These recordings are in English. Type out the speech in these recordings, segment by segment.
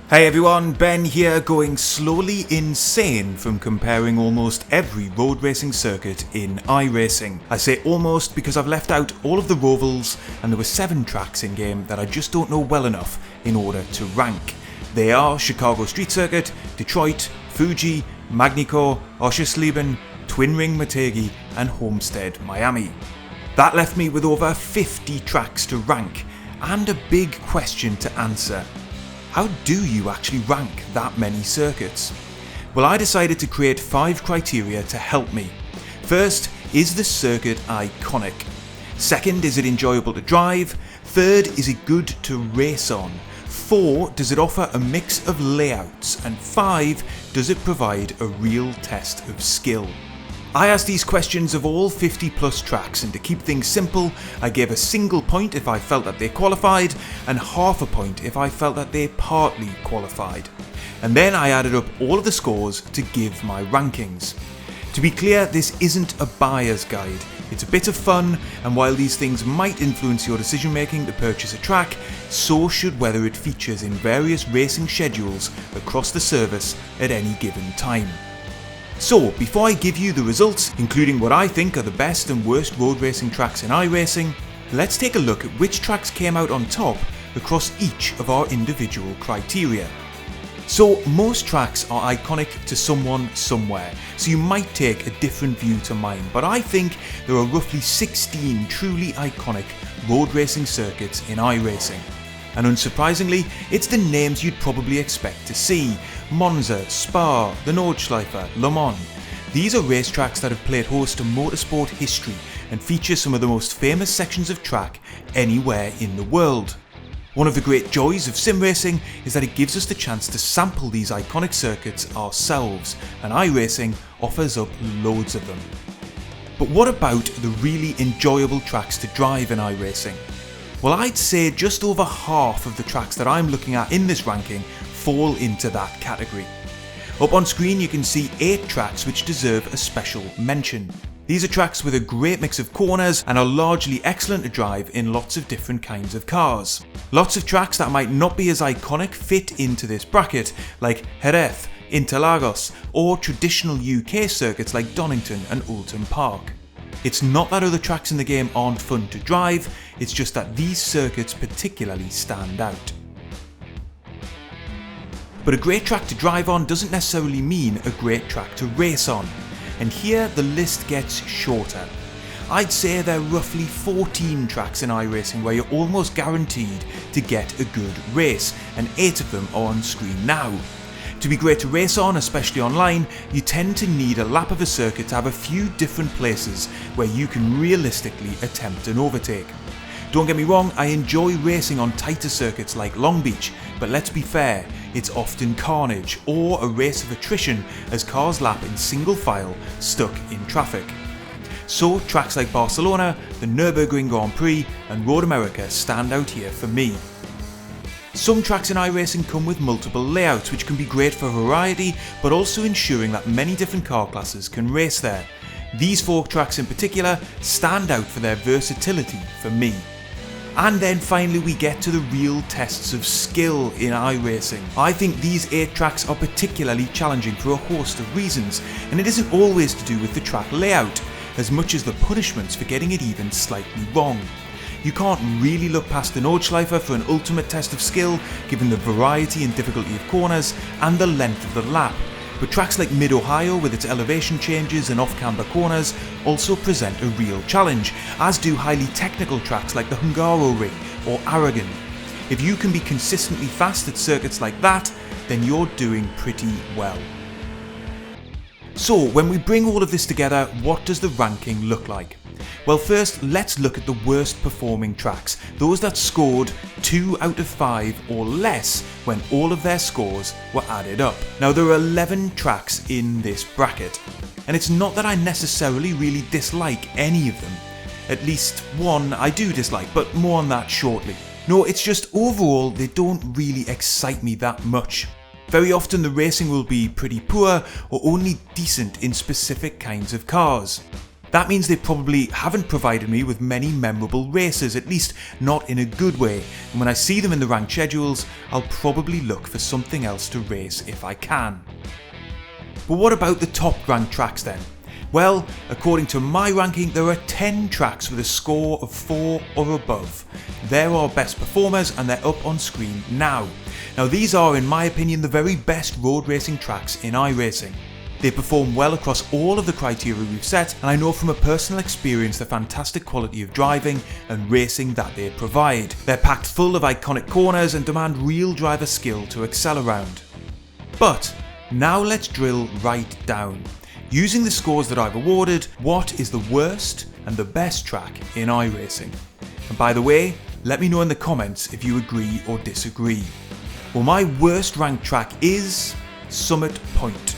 Hey everyone, Ben here, going slowly insane from comparing almost every road racing circuit in iRacing. I say almost because I've left out all of the Rovals and there were 7 tracks in game that I just don't know well enough in order to rank. They are Chicago Street Circuit, Detroit, Fuji, Magny-Cours, Oschersleben, Twin Ring Motegi and Homestead Miami. That left me with over 50 tracks to rank and a big question to answer. How do you actually rank that many circuits? Well, I decided to create 5 criteria to help me. First, is the circuit iconic? Second, is it enjoyable to drive? Third, is it good to race on? 4, does it offer a mix of layouts? And 5, does it provide a real test of skill? I asked these questions of all 50 plus tracks, and to keep things simple, I gave a single point if I felt that they qualified and half a point if I felt that they partly qualified. And then I added up all of the scores to give my rankings. To be clear, this isn't a buyer's guide. It's a bit of fun, and while these things might influence your decision making to purchase a track, so should whether it features in various racing schedules across the service at any given time. So, before I give you the results, including what I think are the best and worst road racing tracks in iRacing, let's take a look at which tracks came out on top across each of our individual criteria. So, most tracks are iconic to someone somewhere, so you might take a different view to mine, but I think there are roughly 16 truly iconic road racing circuits in iRacing. And unsurprisingly, it's the names you'd probably expect to see: Monza, Spa, the Nordschleife, Le Mans. These are racetracks that have played host to motorsport history and feature some of the most famous sections of track anywhere in the world. One of the great joys of sim racing is that it gives us the chance to sample these iconic circuits ourselves, and iRacing offers up loads of them. But what about the really enjoyable tracks to drive in iRacing? Well, I'd say just over half of the tracks that I'm looking at in this ranking fall into that category. Up on screen you can see 8 tracks which deserve a special mention. These are tracks with a great mix of corners and are largely excellent to drive in lots of different kinds of cars. Lots of tracks that might not be as iconic fit into this bracket, like Jerez, Interlagos, or traditional UK circuits like Donington and Oulton Park. It's not that other tracks in the game aren't fun to drive, it's just that these circuits particularly stand out. But a great track to drive on doesn't necessarily mean a great track to race on, and here the list gets shorter. I'd say there are roughly 14 tracks in iRacing where you're almost guaranteed to get a good race, and 8 of them are on screen now. To be great to race on, especially online, you tend to need a lap of a circuit to have a few different places where you can realistically attempt an overtake. Don't get me wrong, I enjoy racing on tighter circuits like Long Beach, but let's be fair, it's often carnage or a race of attrition as cars lap in single file stuck in traffic. So tracks like Barcelona, the Nürburgring Grand Prix and Road America stand out here for me. Some tracks in iRacing come with multiple layouts, which can be great for variety, but also ensuring that many different car classes can race there. These 4 tracks in particular stand out for their versatility for me. And then finally we get to the real tests of skill in iRacing. I think these 8 tracks are particularly challenging for a host of reasons, and it isn't always to do with the track layout, as much as the punishments for getting it even slightly wrong. You can't really look past the Nordschleife for an ultimate test of skill, given the variety and difficulty of corners and the length of the lap, but tracks like Mid-Ohio with its elevation changes and off-camber corners also present a real challenge, as do highly technical tracks like the Hungaroring or Aragon. If you can be consistently fast at circuits like that, then you're doing pretty well. So when we bring all of this together, what does the ranking look like? Well, first let's look at the worst performing tracks, those that scored 2 out of 5 or less when all of their scores were added up. Now there are 11 tracks in this bracket, and it's not that I necessarily really dislike any of them. At least one I do dislike, but more on that shortly. No, it's just overall they don't really excite me that much. Very often the racing will be pretty poor or only decent in specific kinds of cars. That means they probably haven't provided me with many memorable races, at least not in a good way, and when I see them in the ranked schedules, I'll probably look for something else to race if I can. But what about the top ranked tracks then? Well, according to my ranking, there are 10 tracks with a score of 4 or above. They're our best performers and they're up on screen now. Now these are, in my opinion, the very best road racing tracks in iRacing. They perform well across all of the criteria we've set, and I know from a personal experience the fantastic quality of driving and racing that they provide. They're packed full of iconic corners and demand real driver skill to excel around. But now let's drill right down. Using the scores that I've awarded, what is the worst and the best track in iRacing? And by the way, let me know in the comments if you agree or disagree. Well, my worst ranked track is Summit Point.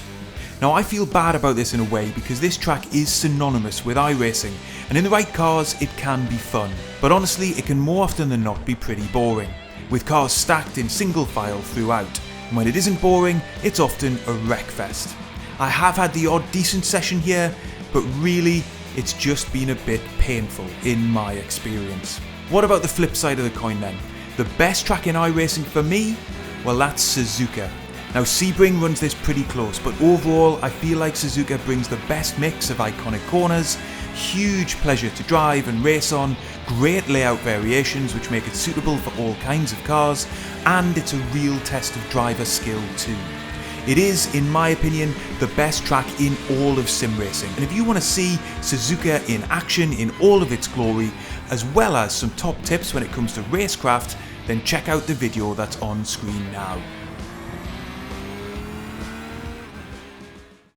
Now I feel bad about this in a way because this track is synonymous with iRacing, and in the right cars it can be fun, but honestly it can more often than not be pretty boring, with cars stacked in single file throughout, and when it isn't boring it's often a wreckfest. I have had the odd decent session here, but really it's just been a bit painful in my experience. What about the flip side of the coin then? The best track in iRacing for me? Well, that's Suzuka. Now Sebring runs this pretty close, but overall I feel like Suzuka brings the best mix of iconic corners, huge pleasure to drive and race on, great layout variations which make it suitable for all kinds of cars, and it's a real test of driver skill too. It is, in my opinion, the best track in all of sim racing, and if you want to see Suzuka in action in all of its glory, as well as some top tips when it comes to racecraft, then check out the video that's on screen now.